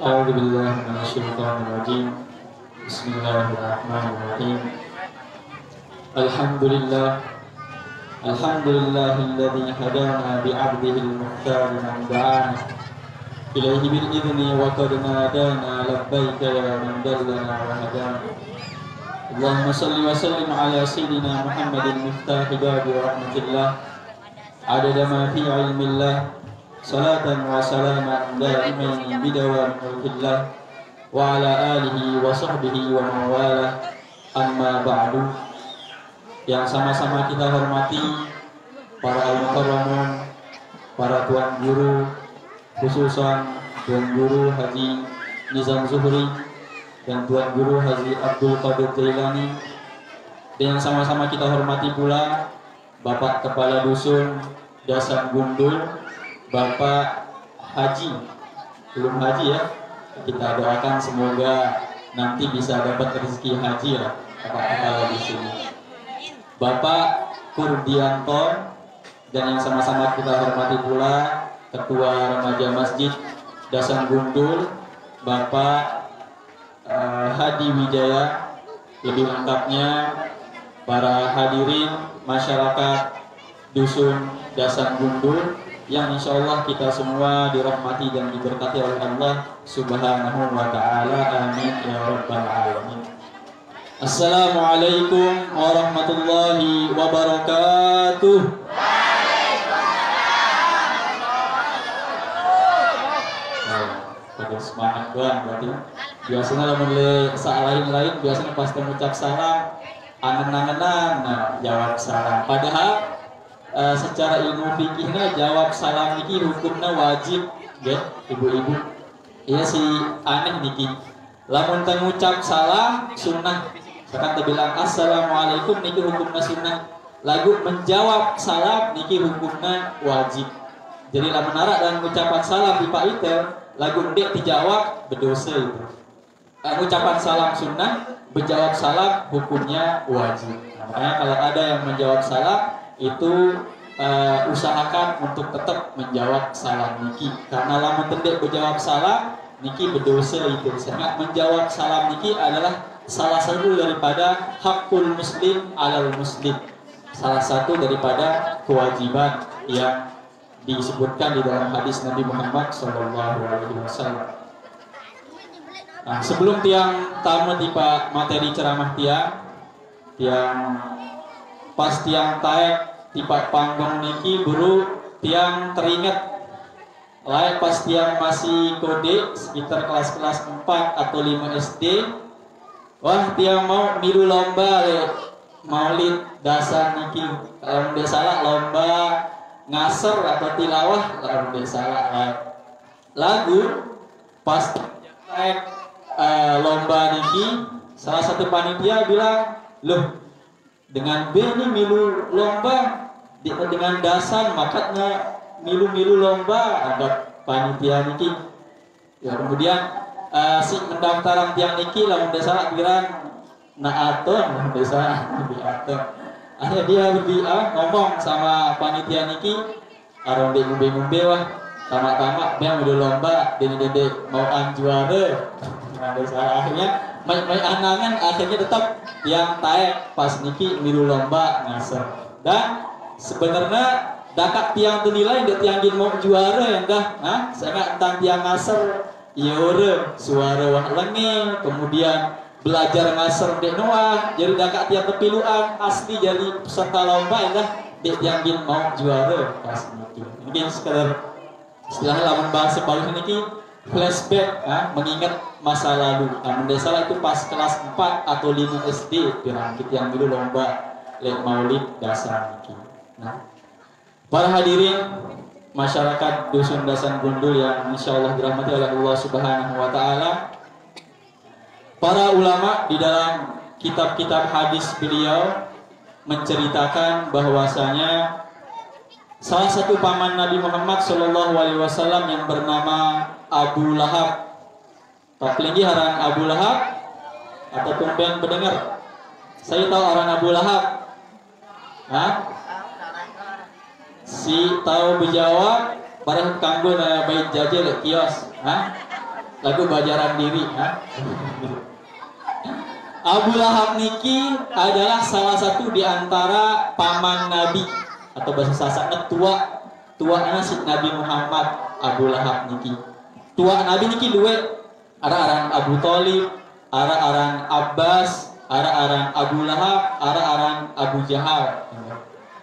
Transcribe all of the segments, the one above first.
أعوذ بالله من الشيطان الرجيم. بسم الله الرحمن الرحيم. الحمد لله الحمد لله الذي هدانا بعبده المختار من دعانا إليه بالإذن وقد نادانا لبيك يا من دلنا وهدانا. اللهم صل وسلم على سيدنا محمد مفتاح باب رحمة الله عدد ما في علم الله صلاة وسلاما دائمين بدوام ملك الله وعلى آله وصحبه ومن والاه. Amma ba'du. Yang sama-sama kita hormati para al-mukarramun, para tuan guru, khususan tuan guru Haji Nizam Zuhri dan tuan guru Haji Abdul Qadir Jailani, dan yang sama-sama kita hormati pula Bapak Kepala Dusun Dasan Gundul, Bapak Haji, belum haji ya, kita doakan semoga nanti bisa dapat rezeki haji ya Bapak Kepala Dusun, Bapak Kurdianto, dan yang sama-sama kita hormati pula Ketua Remaja Masjid Dasan Gundul, Bapak Hadi Wijaya. Lebih lengkapnya para hadirin masyarakat Dusun Dasan Gundul yang insya Allah kita semua dirahmati dan diberkati oleh Allah Subhanahu wa ta'ala, amin ya rabbal alamin. Assalamualaikum warahmatullahi wabarakatuh. Pada semangat doang berarti. Biasanya lamun saat lain biasanya pas mengucap salam angen-angenan, nah jawab salam. Padahal secara ilmu fikihnya jawab salam niki hukumnya wajib, ya ibu-ibu. Iya sih aneh niki. Lamun mengucap salam sunnah. Sekarang bilang assalamualaikum niki hukumnya sunnah. Lagu menjawab salam niki hukumnya wajib. Jadi lamun nara dan ucapan salam di Pak Iter, lagu ndek dijawab berdosa itu. Ucapan salam sunnah, berjawab salam hukumnya wajib. Makanya kalau ada yang menjawab salam itu usahakan untuk tetap menjawab salam niki, karena lamun tendek berjawab salam niki berdosa itu. Sehingga menjawab salam niki adalah salah satu daripada hakul muslim alal muslim, salah satu daripada kewajiban yang disebutkan di dalam hadis Nabi Muhammad SAW. Nah, sebelum tiang tamat di Pak materi ceramah tiang pas tiang taek di Pak panggung niki buru tiang teringat layak pas tiang masih kode sekitar kelas-kelas 4 atau 5 SD. Wah, tiang mau milu lomba maulid dasan niki. Kalau tidak salah lomba ngasar atau tilawah, kalau tidak salah lagu pas taek lomba niki, salah satu panitia bilang, loh dengan B ini milu lomba dengan dasan makanya milu lomba ada panitia niki. Ya kemudian si pendaftaran tiang niki lamun desa bilang naaton desa biaton. Akhirnya dia ngomong sama panitia niki, aron ngumbe wah tamak dia milu lomba dede mau juara. Nah desa akhirnya mai anangan akhirnya tetap yang taek pas niki milu lomba ngasar. Dan sebenarnya dakak tiang tenilai dia tiang mau juara yang dah, saya tentang tiang ngasar iore suara wah lengi, kemudian belajar ngasar dek noah, jadi dakak tiang tepiluan asli jadi peserta lomba yang dah dia tiang mau juara pas niki. Mungkin sekedar istilah lamun bahasa paling niki flashback, mengingat masa lalu. Namun salah itu pas kelas 4 atau 5 SD pirangkit yang dulu lomba maulid dasar niki. Nah, para hadirin masyarakat Dusun Dasan Gundul yang insyaallah dirahmati oleh Allah Subhanahu wa ta'ala, para ulama di dalam kitab-kitab hadis beliau menceritakan bahwasanya salah satu paman Nabi Muhammad SAW yang bernama Abu Lahab. Tapi harang Abu Lahab atau tumpen pendengar? Saya tahu orang Abu Lahab. Si tahu berjawab barang kanggo na bait jajel kios, lagu bajaran diri. Abu Lahab niki adalah salah satu di antara paman Nabi atau bahasa sasana tua si Nabi Muhammad. Abu Lahab niki tua Nabi niki dua, arang Abu Thalib, arang Abbas, arang Abu Lahab, arang Abu Jahal.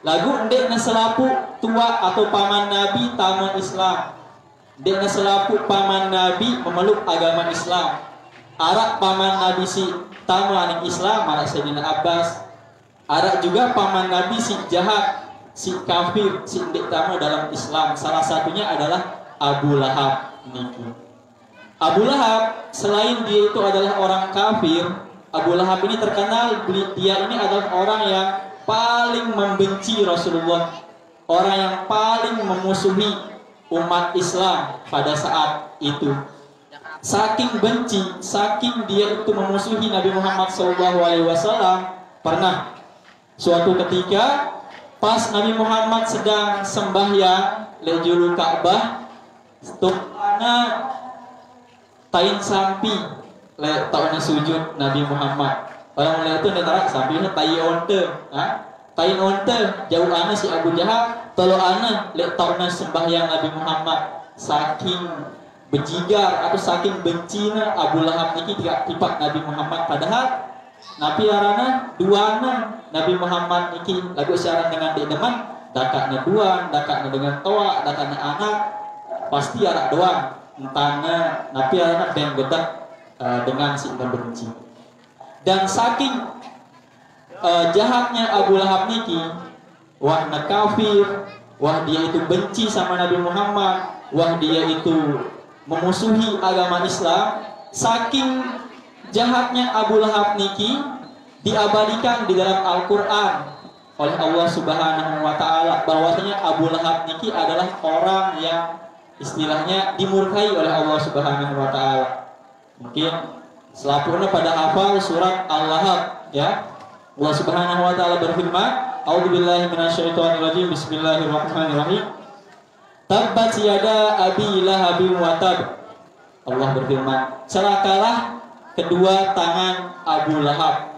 Lagu ndek na selapu tua atau paman Nabi taman Islam. Ndek na selapu paman Nabi memeluk agama Islam. Arak paman Nabi si taman Islam, arak Sayyidina Abbas. Arak juga paman Nabi si jahat, si kafir, si ndek tamu dalam Islam. Salah satunya adalah Abu Lahab niki. Abu Lahab selain dia itu adalah orang kafir, Abu Lahab ini terkenal dia ini adalah orang yang paling membenci Rasulullah, orang yang paling memusuhi umat Islam pada saat itu. Saking benci, saking dia itu memusuhi Nabi Muhammad SAW, pernah suatu ketika pas Nabi Muhammad sedang sembahyang lejulu Ka'bah, ana tain sampi le tauna sujud Nabi Muhammad. Orang mulai itu netara sampingnya tai onte, tain onte jauh ana si Abu Jahal, tolo ana le tauna sembahyang Nabi Muhammad. Saking bejigar atau saking bencina Abu Lahab niki tipak Nabi Muhammad, padahal Nabi arana duana Nabi Muhammad niki lagu syarat dengan deman dakaknya duan, dakaknya dengan toa, dakaknya anak pasti anak doang entana Nabi arana ben gedak dengan si benci. Dan saking jahatnya Abu Lahab niki, wah na kafir, wah dia itu benci sama Nabi Muhammad, wah dia itu memusuhi agama Islam. Saking jahatnya Abu Lahab niki diabadikan di dalam Al-Quran oleh Allah Subhanahu wa Ta'ala bahwasanya Abu Lahab niki adalah orang yang istilahnya dimurkai oleh Allah Subhanahu wa Ta'ala. Mungkin selapurna pada hafal surat Al-Lahab ya. Allah Subhanahu wa Ta'ala berfirman, A'udzubillahi minasyaitonirrajim, bismillahirrahmanirrahim. Tabbat yada abi lahabin wa tab. Allah berfirman, celakalah kedua tangan Abu Lahab.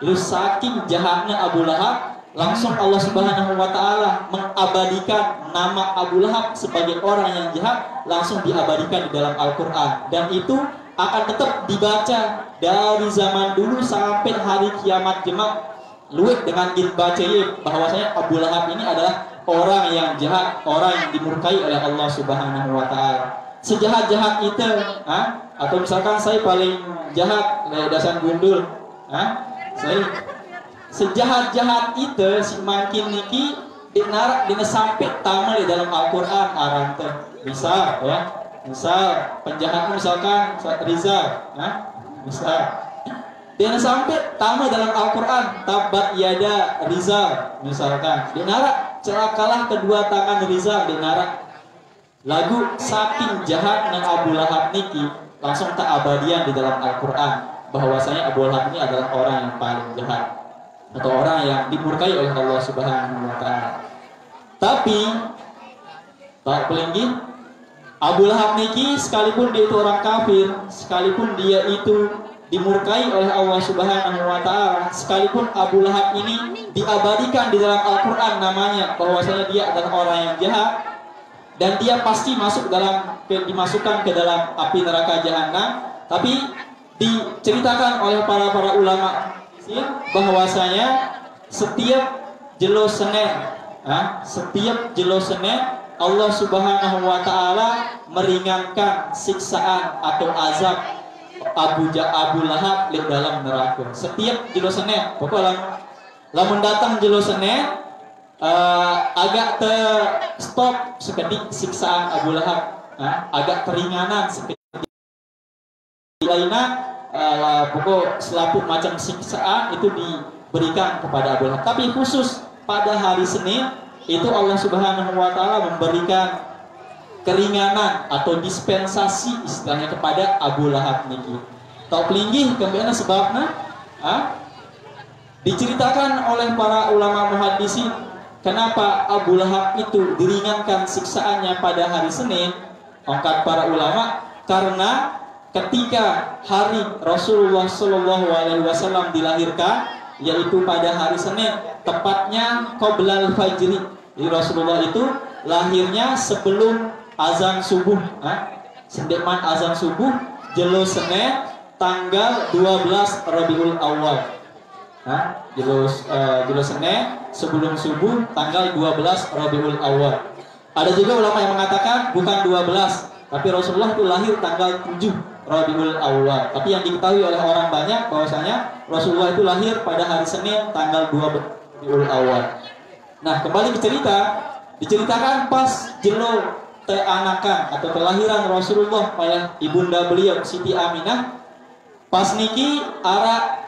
Itu saking jahatnya Abu Lahab, langsung Allah Subhanahu wa Ta'ala mengabadikan nama Abu Lahab sebagai orang yang jahat, langsung diabadikan di dalam Al-Quran. Dan itu akan tetap dibaca dari zaman dulu sampai hari kiamat jemak. Luwih dengan dibaca bahwasanya Abu Lahab ini adalah orang yang jahat, orang yang dimurkai oleh Allah Subhanahu wa Ta'ala. Sejahat-jahat itu, atau misalkan saya paling jahat, dasar gundul, saya sejahat-jahat itu si makin niki dinarak dina sampai tamal di dalam Al-Quran arante. Misal ya, misal penjahat misalkan Rizal, misal dia sampai tamal dalam Al-Quran tabat yada Rizal misalkan dinarak celakalah kedua tangan Rizal dinarak. Lagu saking jahat dan Abu Lahab niki langsung tak abadian di dalam Al-Quran bahwasanya Abu Lahab ini adalah orang yang paling jahat atau orang yang dimurkai oleh Allah Subhanahu wa Ta'ala. Tapi tak pelinggi Abu Lahab niki sekalipun dia itu orang kafir, sekalipun dia itu dimurkai oleh Allah Subhanahu wa Ta'ala, sekalipun Abu Lahab ini diabadikan di dalam Al-Quran namanya bahwasanya dia adalah orang yang jahat dan dia pasti dimasukkan ke dalam api neraka jahanam. Tapi diceritakan oleh para ulama bahwasanya setiap jelo Senin, setiap jelo Senin Allah Subhanahu wa Ta'ala meringankan siksaan atau azab Abu Lahab di dalam neraka. Setiap jelo Senin, pokoknya lamun datang jelo Senin agak stop sekedik siksaan Abu Lahab, agak keringanan sekedik lainnya. Pokok selaput macam siksaan itu diberikan kepada Abu Lahab. Tapi khusus pada hari Senin itu Allah Subhanahu wa Ta'ala memberikan keringanan atau dispensasi istilahnya kepada Abu Lahab niki. Tau pelinggih kemana sebabnya? Diceritakan oleh para ulama muhaddisin kenapa Abu Lahab itu diringankan siksaannya pada hari Senin. Angkat para ulama karena ketika hari Rasulullah Shallallahu Alaihi Wasallam dilahirkan, yaitu pada hari Senin, tepatnya qoblal fajri. Jadi Rasulullah itu lahirnya sebelum azan subuh, sendeman azan subuh, jelo Senin tanggal 12 Rabiul Awal. Jelo Senin sebelum subuh tanggal 12 Rabiul Awal. Ada juga ulama yang mengatakan bukan 12, tapi Rasulullah itu lahir tanggal 7 Rabiul Awal. Tapi yang diketahui oleh orang banyak bahwasanya Rasulullah itu lahir pada hari Senin tanggal 12 Rabiul Awal. Nah, kembali ke cerita, diceritakan pas jelo teanakan atau kelahiran Rasulullah oleh ibunda beliau Siti Aminah, pas niki ara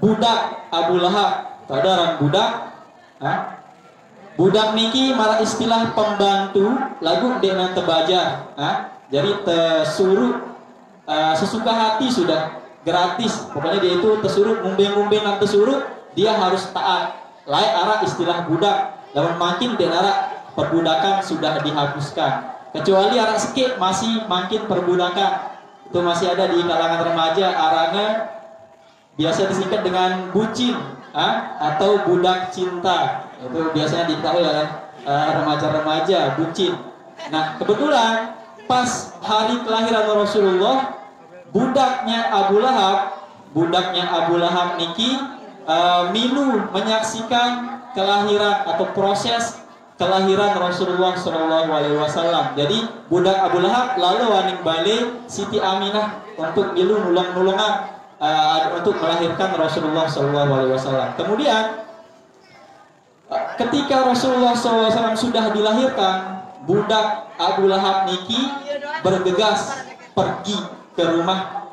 budak Abu Lahab. Ada orang budak, budak niki malah istilah pembantu lagu dengan tebajar, jadi tesuruh sesuka hati sudah gratis. Pokoknya dia itu tesuruh ngumbe-ngumbe nang tesuruh, dia harus taat. Lain arah istilah budak, lawan makin dan arah perbudakan sudah dihapuskan. Kecuali arah sikit masih makin perbudakan, itu masih ada di kalangan remaja. Arahnya biasa disingkat dengan bucin, atau budak cinta. Itu biasanya diketahui oleh remaja-remaja, bucin. Nah, kebetulan pas hari kelahiran Rasulullah, budaknya Abu Lahab niki menyaksikan kelahiran atau proses kelahiran Rasulullah Shallallahu Alaihi Wasallam. Jadi budak Abu Lahab lalu waning balik Siti Aminah untuk nulungan untuk melahirkan Rasulullah Shallallahu Alaihi Wasallam. Kemudian ketika Rasulullah SAW sudah dilahirkan, budak Abu Lahab niki bergegas pergi ke rumah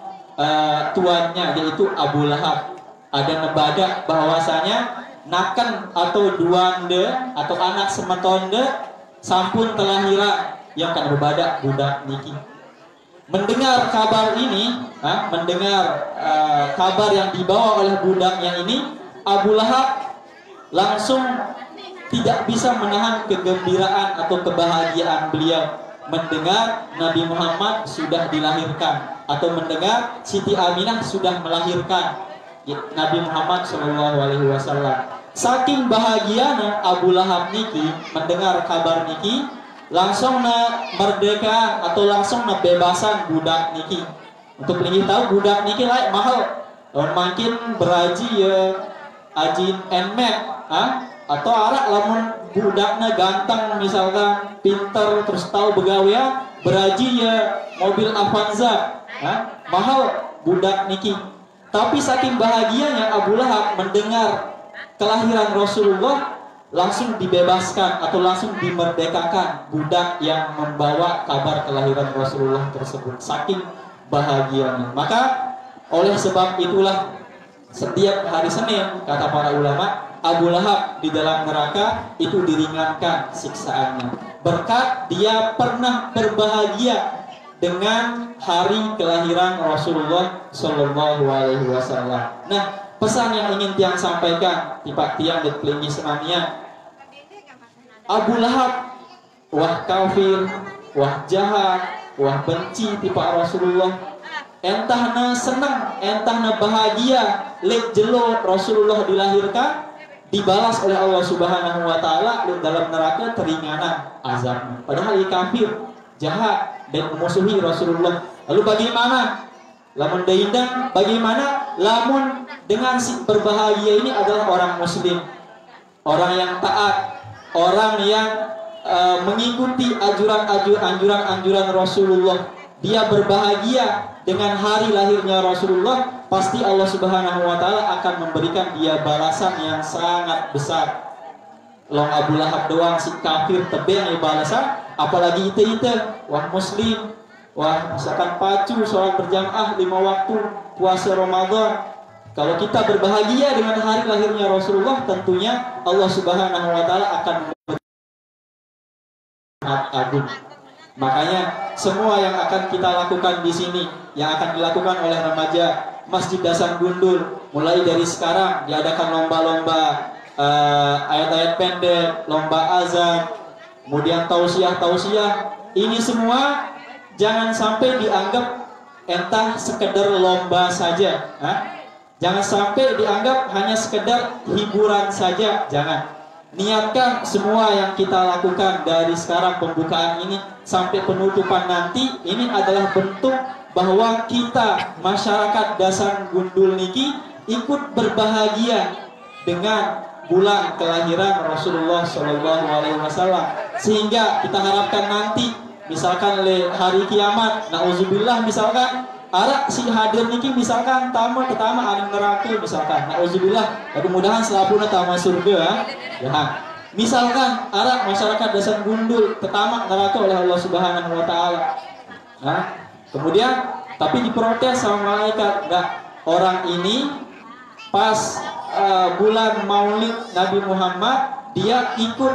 tuannya, yaitu Abu Lahab. Ada nebada bahwasanya nakan atau duande atau anak semetonde sampun telahiran yang kan berbada budak niki. Mendengar kabar ini, mendengar kabar yang dibawa oleh budaknya ini, Abu Lahab langsung tidak bisa menahan kegembiraan atau kebahagiaan beliau mendengar Nabi Muhammad sudah dilahirkan, atau mendengar Siti Aminah sudah melahirkan Nabi Muhammad Shallallahu Alaihi Wasallam. Saking bahagianya Abu Lahab niki mendengar kabar niki, langsung na merdeka atau langsung na bebasan budak niki. Untuk lebih tahu budak niki lain mahal, makin beraji ya ajin enmet, atau arak lamun budaknya ganteng misalkan pinter terus tahu begawe beraji ya mobil Avanza, mahal budak niki. Tapi saking bahagianya Abu Lahab mendengar kelahiran Rasulullah, langsung dibebaskan atau langsung dimerdekakan budak yang membawa kabar kelahiran Rasulullah tersebut. Saking bahagianya. Maka oleh sebab itulah setiap hari Senin, kata para ulama, Abu Lahab di dalam neraka itu diringankan siksaannya, berkat dia pernah berbahagia dengan hari kelahiran Rasulullah Shallallahu Alaihi Wasallam. Nah, pesan yang ingin tiang sampaikan tiang di pelingi senamnya, Abu Lahab wah kafir, wah jahat, wah benci tipa Rasulullah, entahna senang, entahna bahagia lek jelo Rasulullah dilahirkan, dibalas oleh Allah Subhanahu wa taala dalam neraka teringanan azabnya. Padahal ia kafir, jahat dan memusuhi Rasulullah. Lalu bagaimana? Lamun daindang, bagaimana? Lamun dengan si berbahagia ini adalah orang muslim, orang yang taat, orang yang mengikuti anjuran Rasulullah. Dia berbahagia dengan hari lahirnya Rasulullah, pasti Allah Subhanahu wa taala akan memberikan dia balasan yang sangat besar. Long Abu Lahab doang si kafir tebeng ya balasan, apalagi itu wah muslim, wah misalkan pacu sholat berjamaah 5 waktu, puasa Ramadan. Kalau kita berbahagia dengan hari lahirnya Rasulullah, tentunya Allah Subhanahu wa taala akan agung. Makanya semua yang akan kita lakukan di sini, yang akan dilakukan oleh remaja Masjid Dasan Gundul, mulai dari sekarang diadakan lomba-lomba ayat-ayat pendek, lomba azan, kemudian tausiah. Ini semua jangan sampai dianggap entah sekedar lomba saja. Jangan sampai dianggap hanya sekedar hiburan saja, jangan. Niatkan semua yang kita lakukan dari sekarang pembukaan ini sampai penutupan nanti, ini adalah bentuk bahwa kita masyarakat Dasan Gundul niki ikut berbahagia dengan bulan kelahiran Rasulullah Shallallahu Alaihi Wasallam, sehingga kita harapkan nanti misalkan le hari kiamat, nauzubillah misalkan arak si hadir niki misalkan tamu pertama anu neraka misalkan, nauzubillah, mudah-mudahan selapuna tamu surga ya. Misalkan arak masyarakat Dasan Gundul pertama neraka oleh Allah Subhanahu Wa Taala. Kemudian tapi diprotes sama malaikat, enggak, orang ini pas bulan Maulid Nabi Muhammad dia ikut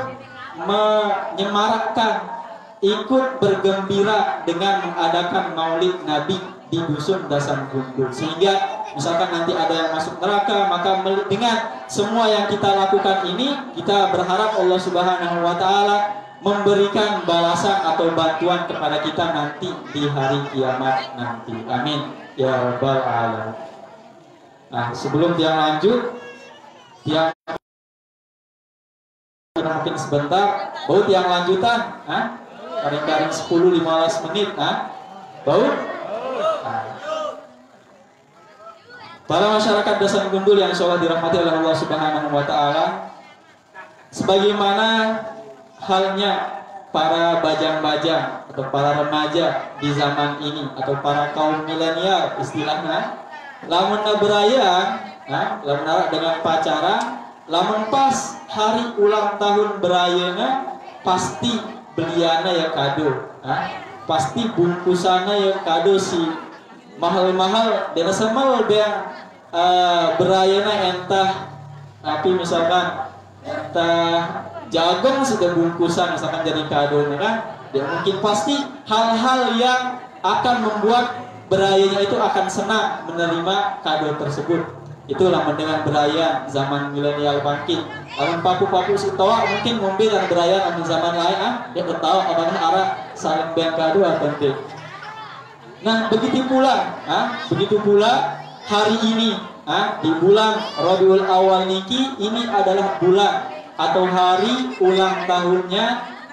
menyemarakkan, ikut bergembira dengan mengadakan Maulid Nabi di dusun Dasan Gundul, sehingga misalkan nanti ada yang masuk neraka, maka dengan semua yang kita lakukan ini kita berharap Allah Subhanahu Wa Taala memberikan balasan atau bantuan kepada kita nanti di hari kiamat nanti. Amin ya rabbal alamin. Nah, sebelum dia lanjut, dia mungkin sebentar, bau tiang lanjutan, garing-garing 10-15 menit, bau. Para masyarakat Dasan Gundul yang insya Allah dirahmati oleh Allah Subhanahu Wa Taala, sebagaimana halnya para bajang-bajang atau para remaja di zaman ini atau para kaum milenial istilahnya, lamun beraya, lamun dengan pacaran, lamun pas hari ulang tahun berayana pasti beliana ya kado, pasti bungkusannya ya kado si mahal-mahal dan semal yang berayana entah tapi misalkan entah jagung sudah bungkusan misalkan jadi kado kan, ya mungkin pasti hal-hal yang akan membuat berayanya itu akan senang menerima kado tersebut. Itulah dengan beraya zaman milenial bangkit. Lamun papu-papu si toa mungkin ngombe dan beraya namun zaman lain dia tahu apakah arah saling beng kado atau tidak. Nah begitu pula hari ini di bulan Rabiul Awal niki, ini adalah bulan atau hari ulang tahunnya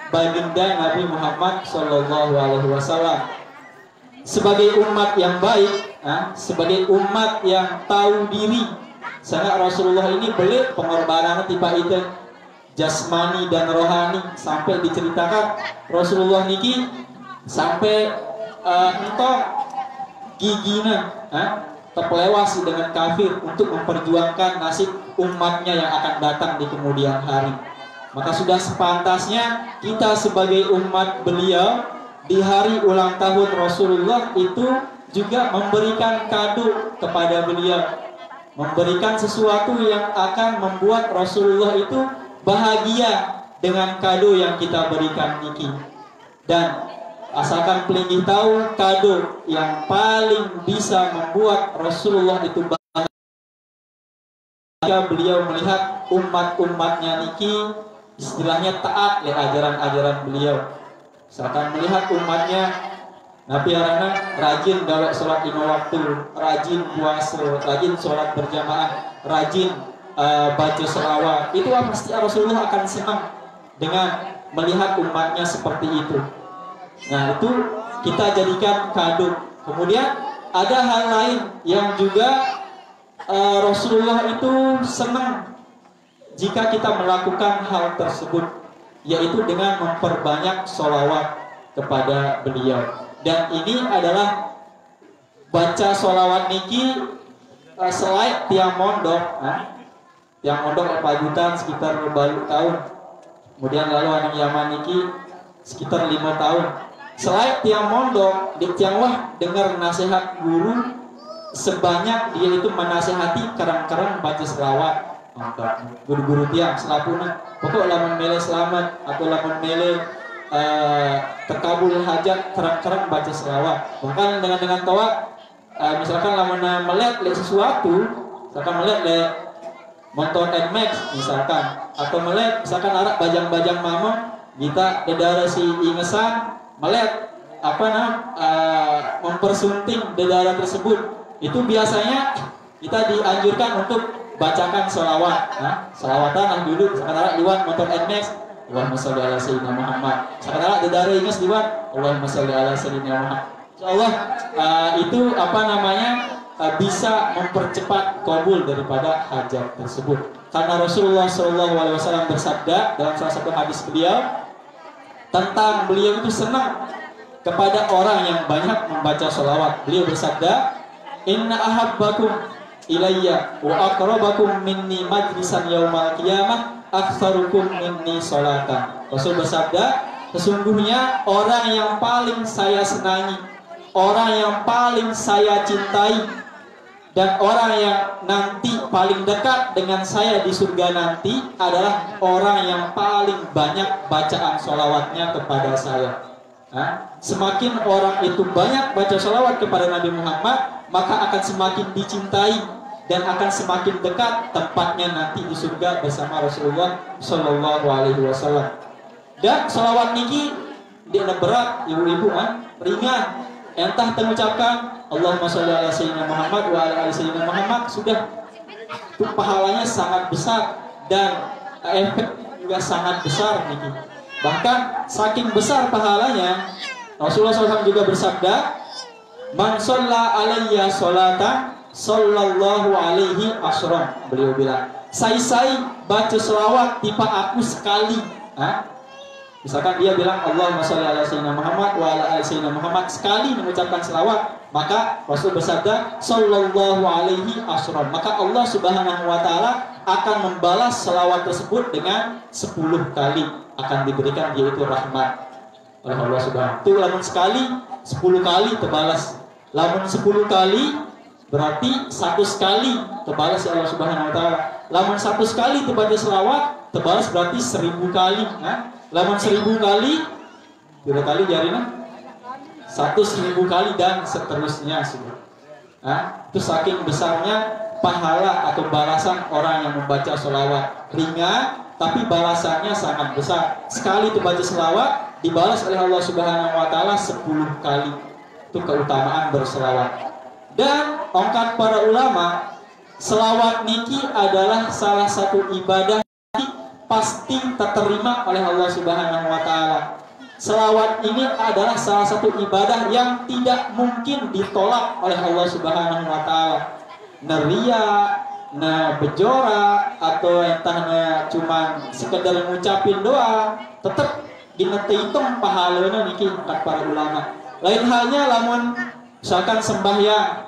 baginda Nabi Muhammad Shallallahu Alaihi Wasallam. Sebagai umat yang baik, sebagai umat yang tahu diri, sangat Rasulullah ini beli pengorbanan tiba itu jasmani dan rohani, sampai diceritakan Rasulullah niki sampai entong gigina terpelewasi dengan kafir untuk memperjuangkan nasib umatnya yang akan datang di kemudian hari. Maka sudah sepantasnya kita sebagai umat beliau di hari ulang tahun Rasulullah itu juga memberikan kado kepada beliau, memberikan sesuatu yang akan membuat Rasulullah itu bahagia dengan kado yang kita berikan niki. Dan asalkan pelinggi tahu, kado yang paling bisa membuat Rasulullah itu bahagia jika beliau melihat umat-umatnya niki istilahnya taat ya ajaran-ajaran beliau. Misalkan melihat umatnya Nabi Arana rajin gawe sholat lima waktu, rajin puasa, rajin sholat berjamaah, rajin baca selawat, itu pasti Rasulullah akan senang dengan melihat umatnya seperti itu. Nah itu kita jadikan kado. Kemudian ada hal lain yang juga Rasulullah itu senang jika kita melakukan hal tersebut, yaitu dengan memperbanyak sholawat kepada beliau. Dan ini adalah baca sholawat niki selain tiang mondok, tiang mondok pajutan sekitar baru tahun, kemudian lalu anak Yaman niki sekitar 5 tahun. Selain tiang mondok, di tiang wah dengar nasihat guru sebanyak dia itu menasihati kerang-kerang baca selawat. Guru-guru tiang selapuna pokok lamun mele selamat atau lamun mele terkabul hajat kerang-kerang baca selawat. Bahkan dengan toa misalkan lamun melihat sesuatu, misalkan melihat motor NMAX misalkan, atau melihat misalkan arak bajang-bajang mama kita dari si ingesan melihat mempersunting darah tersebut, itu biasanya kita dianjurkan untuk bacakan sholawat. Sholawatan duduk sekarang liwat motor NMAX, Allahumma sholli ala sayyidina Muhammad. Sekarang darah ingat liwat, Allahumma sholli ala sayyidina Muhammad. Insyaallah itu bisa mempercepat kabul daripada hajat tersebut. Karena Rasulullah SAW bersabda dalam salah satu hadis beliau tentang beliau itu senang kepada orang yang banyak membaca sholawat. Beliau bersabda, Inna ahabbakum ilayya wa aqrabakum minni majlisan yaumal qiyamah aktsarukum minni sholatan. Rasul bersabda, sesungguhnya orang yang paling saya senangi, orang yang paling saya cintai, dan orang yang nanti paling dekat dengan saya di surga nanti adalah orang yang paling banyak bacaan sholawatnya kepada saya. Semakin orang itu banyak baca sholawat kepada Nabi Muhammad, maka akan semakin dicintai dan akan semakin dekat tempatnya nanti di surga bersama Rasulullah Shallallahu Alaihi Wasallam. Dan sholawat niki dia berat, ibu-ibu ringan. Entah mengucapkan Allahumma sholli ala sayyidina Muhammad wa ala ali sayyidina Muhammad, sudah itu pahalanya sangat besar dan efek juga sangat besar niki. Bahkan saking besar pahalanya, Rasulullah SAW juga bersabda, Man sholla alayya sholatan sallallahu alaihi asron. Beliau bilang, saya baca selawat tipe aku sekali. Misalkan dia bilang Allahumma sholli ala sayyidina Muhammad wa ala ali sayyidina Muhammad, sekali mengucapkan selawat, maka Rasul bersabda sallallahu alaihi asron, maka Allah Subhanahu wa taala akan membalas selawat tersebut dengan 10 kali, akan diberikan yaitu rahmat oleh Allah Subhanahu. Itu lamun sekali 10 kali terbalas. Lamun 10 kali berarti 1 sekali terbalas Allah Subhanahu wa taala. Lamun 1 sekali terbaca selawat terbalas berarti 1000 kali. Lamun 1000 kali, berapa kali jarinya? 1000 kali dan seterusnya. Itu saking besarnya pahala atau balasan orang yang membaca sholawat. Ringan, tapi balasannya sangat besar. Sekali itu baca sholawat dibalas oleh Allah Subhanahu wa taala 10 kali. Itu keutamaan berselawat. Dan ongkat para ulama, selawat niki adalah salah satu ibadah pasti terterima oleh Allah Subhanahu wa taala. Selawat ini adalah salah satu ibadah yang tidak mungkin ditolak oleh Allah Subhanahu wa taala. Neria, bejora, atau entahnya cuma sekedar ngucapin doa, tetap dihitung pahalanya niki para ulama. Lain halnya lamun misalkan sembahyang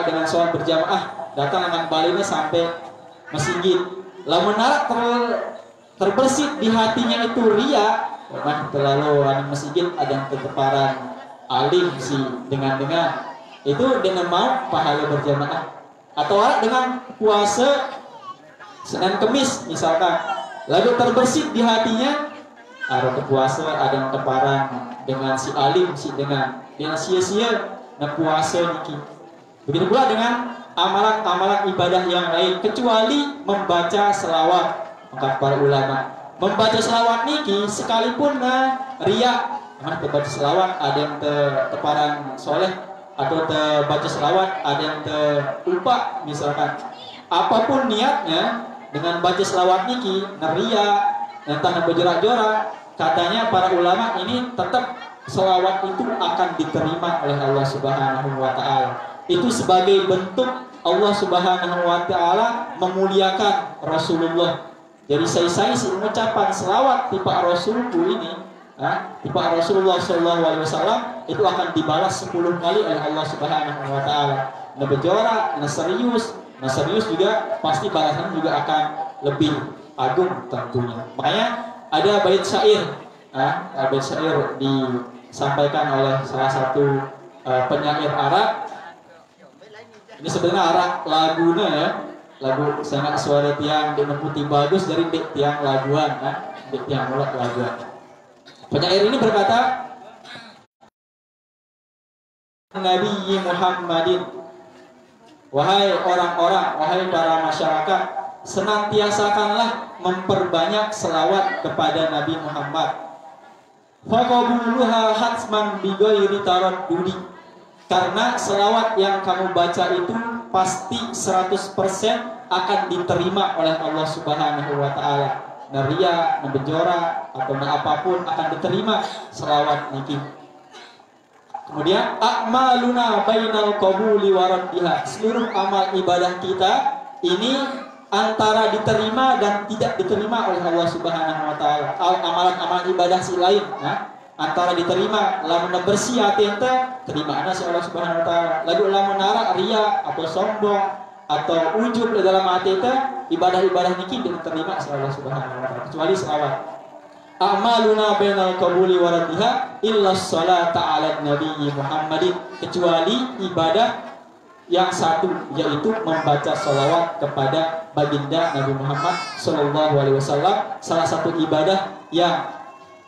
dengan sholat berjamaah, datang dengan balinya sampai masjid. Lamun terbersit di hatinya itu ria, terlalu masjid ada yang keteparan alim si dengan itu dengan mau pahala berjamaah, atau dengan puasa Senin Kemis misalkan, lalu terbersit di hatinya ada puasa ada yang keteparan dengan si alim si dengan sia-sia puasa niki. Begitu pula dengan amalan-amalan ibadah yang lain kecuali membaca selawat. Maka para ulama membaca selawat niki sekalipun riya, terbaca selawat ada yang teparan soleh atau terbaca selawat ada yang lupa misalkan, apapun niatnya dengan baca selawat niki riya entah berjorak-jorak, katanya para ulama ini tetap selawat itu akan diterima oleh Allah Subhanahu wa taala. Itu sebagai bentuk Allah Subhanahu wa taala memuliakan Rasulullah. Jadi saya mengucapkan selawat tipe Rasulku ini, tipe Rasulullah SAW itu akan dibalas 10 kali oleh Allah Subhanahu wa taala. Bejora, serius juga pasti balasan juga akan lebih agung tentunya. Makanya ada bait syair, disampaikan oleh salah satu penyair Arab. Ini sebenarnya Arab lagunya ya. Lagu sangat suara tiang putih bagus dari tiang laguan, tiang mulak laguan. Penyair ini berkata, Nabi Muhammadin, wahai orang-orang, wahai para masyarakat, senantiasakanlah memperbanyak selawat kepada Nabi Muhammad. faqabuluha hatsman bighairi taraddudi. Karena selawat yang kamu baca itu pasti 100% akan diterima oleh Allah Subhanahu wa taala. Naria, nabejora atau apapun akan diterima selawat niki. Kemudian a'maluna bainal qabuli wa raddiha. Seluruh amal ibadah kita ini antara diterima dan tidak diterima oleh Allah Subhanahu wa taala. Amalan-amalan ibadah si lain, antara diterima lamun bersih hati ente terima ana si Allah Subhanahu wa taala. Lalu lamun nara ria atau sombong atau ujub di dalam hati ente, ibadah-ibadah niki diterima oleh Allah Subhanahu wa taala kecuali selawat. A'maluna bainal qabuli wa raddiha illa sholata 'ala nabi Muhammadin, kecuali ibadah yang satu yaitu membaca sholawat kepada baginda Nabi Muhammad Sallallahu Alaihi Wasallam, salah satu ibadah yang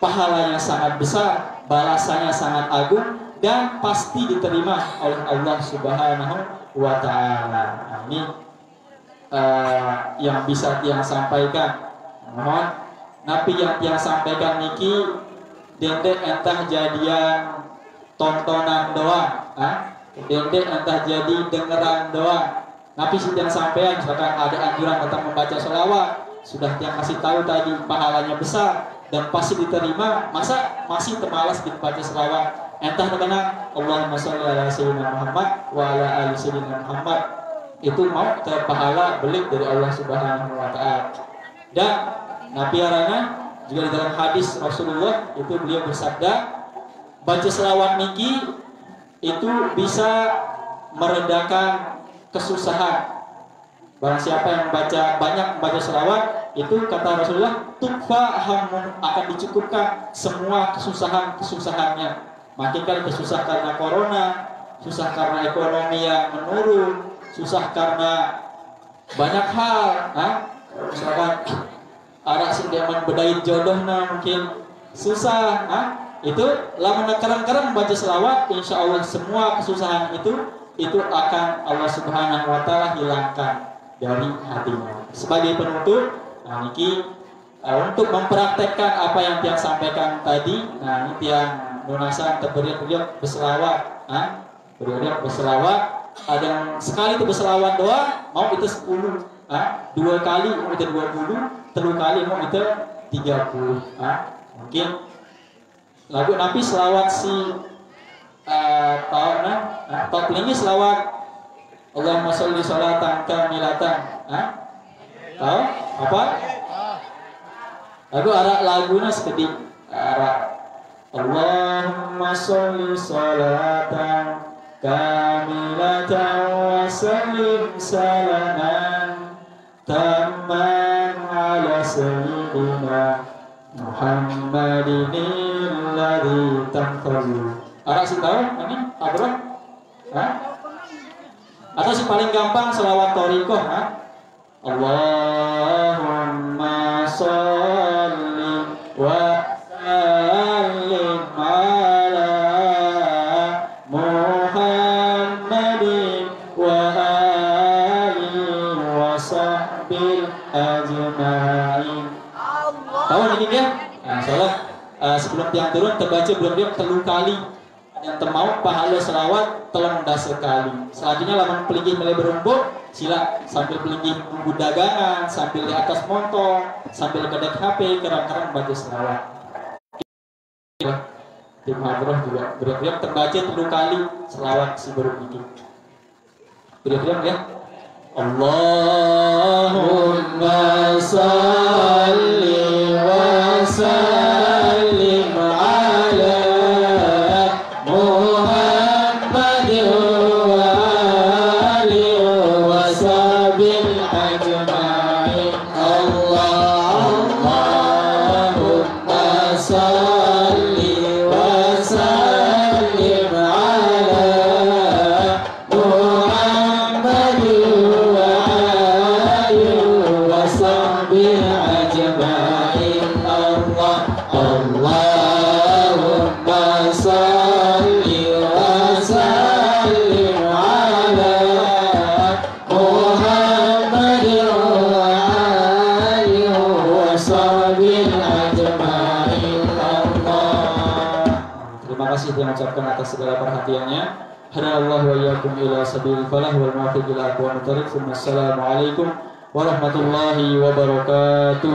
pahalanya sangat besar, balasannya sangat agung dan pasti diterima oleh Allah Subhanahu wa taala. Ini yang bisa tiang sampaikan. Mohon napi yang tiang sampaikan niki dendek entah jadian tontonan doang, dendek entah jadi dengeran doang. Napi tiang sampaikan misalkan ada anjuran tentang membaca sholawat, sudah tiang kasih tahu tadi pahalanya besar dan pasti diterima, masa masih termalas dibaca sholawat? Entah terkena Allahumma sholli ala sayyidina Muhammad wa ala ali sayyidina Muhammad, itu mau terpahala belik dari Allah Subhanahu wa taala. Dan Nabi arana juga di dalam hadis Rasulullah itu beliau bersabda, baca selawat niki itu bisa meredakan kesusahan. Barang siapa yang banyak membaca selawat, itu kata Rasulullah, tukfa hamun, akan dicukupkan semua kesusahannya. Makin kan kesusah karena corona, susah karena ekonomi yang menurun, susah karena banyak hal, misalkan ada si deman bedain jodohnya mungkin susah, itu lamun kerang-kerang baca selawat, insya Allah semua kesusahan itu akan Allah Subhanahu wa taala hilangkan dari hatinya. Sebagai penutup, niki untuk mempraktekkan apa yang tiang sampaikan tadi, ini tiang lunasan terberiak-beriak berselawat, beriak berselawat. Ada yang sekali itu berselawat doang, mau itu 10, 2 kali mau itu 20, 3 kali mau itu 30. Mungkin lagu Nabi selawat si tahu ini selawat Allahumma sholli sholatan kamilatan, tahu apa? Lagu arah lagunya seperti arah Allahumma sholli sholatan kamilatan wa sallim salaman tamman ala sayyidina Muhammadin alladhi tamtazu. Arah si tahu ini abro? Atau si paling gampang selawat thariqah, Allahumma sholli wa sallim ala Muhammadin wa alihi wa sahbihi ajma'in. Tahu ini dia? Insyaallah sebelum tiang turun terbaca belum dia 3 kali. Yang termau pahala selawat telah mendas sekali. Selanjutnya laman pelinggi mulai berumpuk, sila sambil pelinggi tunggu dagangan, sambil di atas motor, sambil kedek HP, kerang-kerang baca selawat. Tim Hadroh juga beriak-beriak terbaca 3 kali selawat si baru ini. Beriak-beriak ya. Allahumma salli wa sallim ala Allahumma Terima kasih yang ucapkan atas segala perhatiannya. Hadallahu wa iyyakum ila sabilil falah wal muwaffiq ila aqwamit thoriq. Wassalamualaikum warahmatullahi wabarakatuh.